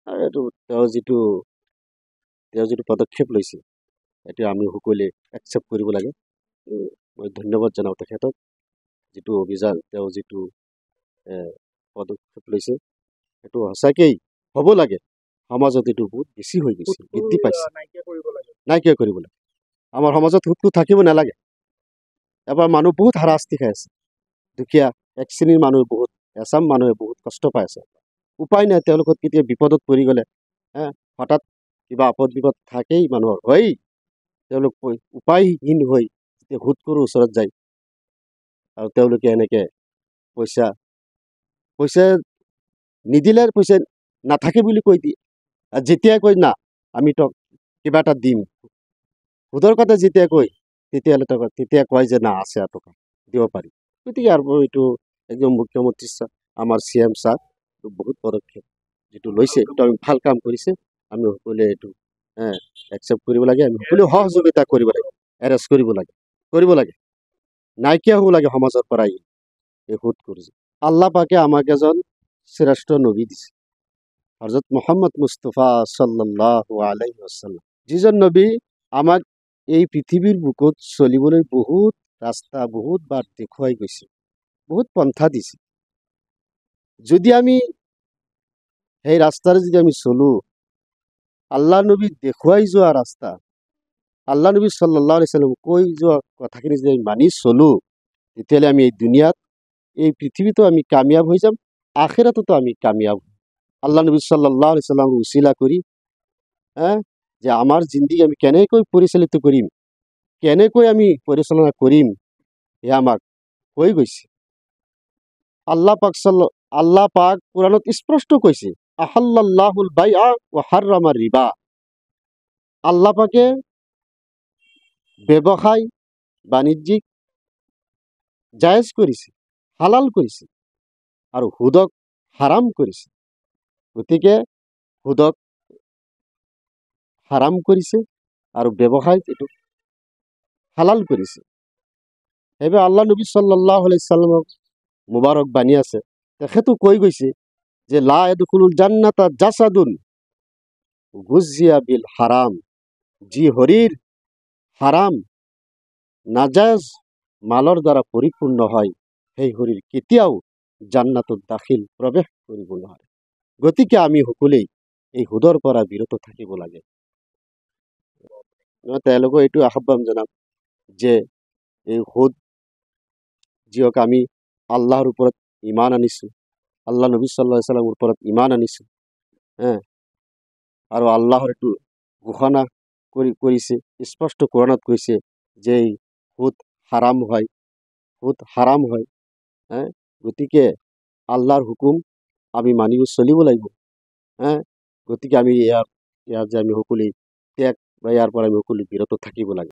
আৰু এইটো তেওঁ যিটো পদক্ষেপ লৈছে এইটো আমি সকলোৱে একচেপ্ট কৰিব লাগে। মই ধন্যবাদ জনাওঁ তেখেতক, যিটো অভিযান তেওঁ যিটো পদক্ষেপ লৈছে সেইটো সঁচাকেই হ'ব লাগে। সমাজত এইটো বহুত বেছি হৈ গৈছে, বৃদ্ধি পাইছে, নাইকিয়া কৰিব লাগে। আমাৰ সমাজত সুদটো থাকিব নালাগে। এবাৰ মানুহ বহুত হাৰাশাস্তি খাই আছে, দুখীয়া এক শ্ৰেণীৰ মানুহ বহুত, এচাম মানুহে বহুত কষ্ট পাই আছে। উপায় নাই, তেওঁলোকক কেতিয়া বিপদত পৰি গ'লে হঠাৎ কিবা আপদ বিপদ থাকেই মানুহৰ, হয়েই। তেওঁলোক উপায়হীন হৈ যেতিয়া সুদখোৰৰ ওচৰত যায় আৰু তেওঁলোকে এনেকৈ পইচা নিদিলে পইচা নাথাকে বুলি কৈ দিয়ে। আৰু যেতিয়া কয় না আমি তোক কিবা এটা দিম, সুদৰ কথা যেতিয়া কয় তেতিয়া কয় যে না আছে টকা দিব পাৰি। গতিকে আৰু এইটো একদম মুখ্যমন্ত্ৰী ছাৰ, আমাৰ CM ছাৰ বহুত পদক্ষেপ যিটো লৈছে, এইটো আমি ভাল কাম কৰিছে। আমি সকলোৱে এইটো একচেপ্ট কৰিব লাগে। আমি সকলোৱে সহযোগিতা কৰিব লাগে, এৰেষ্ট কৰিব লাগে, নাইকিয়া হ'ব লাগে সমাজৰ পৰা এই সুদ কৰিছে। আল্লাহ পাকে আমাক এজন শ্ৰেষ্ঠ নবী দিছে, হযৰত মুহাম্মদ মুস্তাফা সাল্লাল্লাহু আলাইহি ওয়াসাল্লাম, যিজন নবী আমাক এই পৃথিৱীৰ বুকুত চলিবলৈ বহুত ৰাস্তা বহুত বাট দেখুৱাই গৈছে, বহুত পন্থা দিছে। যদি আমি সেই ৰাস্তাৰে যদি আমি চলো, আল্লাহ নবী দেখুৱাই যোৱা ৰাস্তা, আল্লাহ নবী সাল্লাল্লাহু আলাইহি ওয়াসাল্লাম কৈ যোৱা কথাখিনি যদি আমি মানি চলো, তেতিয়াহ'লে আমি এই দুনিয়াত, এই পৃথিৱীতো আমি কামিয়াব হৈ যাম, আখিৰাততো আমি কামিয়াব। আল্লাহ নবী সাল্লাল্লাহু আলাইহি ওয়াসাল্লাম উছিলা কৰি যে আমাৰ জিন্দেগী আমি কেনেকৈ পৰিচালিত কৰিম, কেনেকৈ আমি পৰিচালনা কৰিম, এয়া আমাক কৈ গৈছে। আল্লাহ পাক কোৰআনত স্পষ্ট কৈছে, আহাল্লাল্লাহুল বাইআ ওয়া হাৰৰামা ৰিবা। আল্লাহ পাকে ব্যৱসায় বাণিজ্যিক জায়েজ কৰিছে, হালাল কৰিছে, আৰু সুদক হাৰাম কৰিছে। গতিকে সুদক হাৰাম কৰিছে আৰু ব্যৱসায় এইটো হালাল কৰিছে। সেইবাবে আল্লাহ নবী সাল্লাল্লাহু আলাইহি ওয়াসাল্লামৰ মুবাৰক বাণী আছে, তেখেতো কৈ গৈছে যে লা ইয়াদখুলুল জান্নাতা জাসাদুন গুজিয়া বিল হাৰাম। যি শৰীৰ হাৰাম নাজায়জ মালৰ দ্বাৰা পৰিপূৰ্ণ হয়, সেই শৰীৰ কেতিয়াও জান্নাতত প্ৰৱেশ কৰিব নোৱাৰে। গতিকে আমি সকলোৱেই এই সুদৰ পৰা বিৰত থাকিব লাগে। মই তেওঁলোকক এইটো আহ্বান জনাম যে এই সুদ যিয়ক আমি আল্লাহৰ ওপৰত ইমান আনিছোঁ, আল্লাহ নবী সাল্লাল্লাহু আলাইহি ওয়াসাল্লামৰ ওপৰত ইমান আনিছোঁ, আৰু আল্লাহৰ এইটো ঘোষণা কৰিছে, স্পষ্ট কোৰআনত কৈছে যে সুদ হাৰাম হয়। গতিকে আল্লাহৰ হুকুম আমি মানি চলিব লাগিব। গতিকে আমি ইয়াৰ যে আমি সকলোৱে ত্যাগ বা ইয়াৰ পৰা আমি সকলোৱে বিৰত থাকিব লাগে।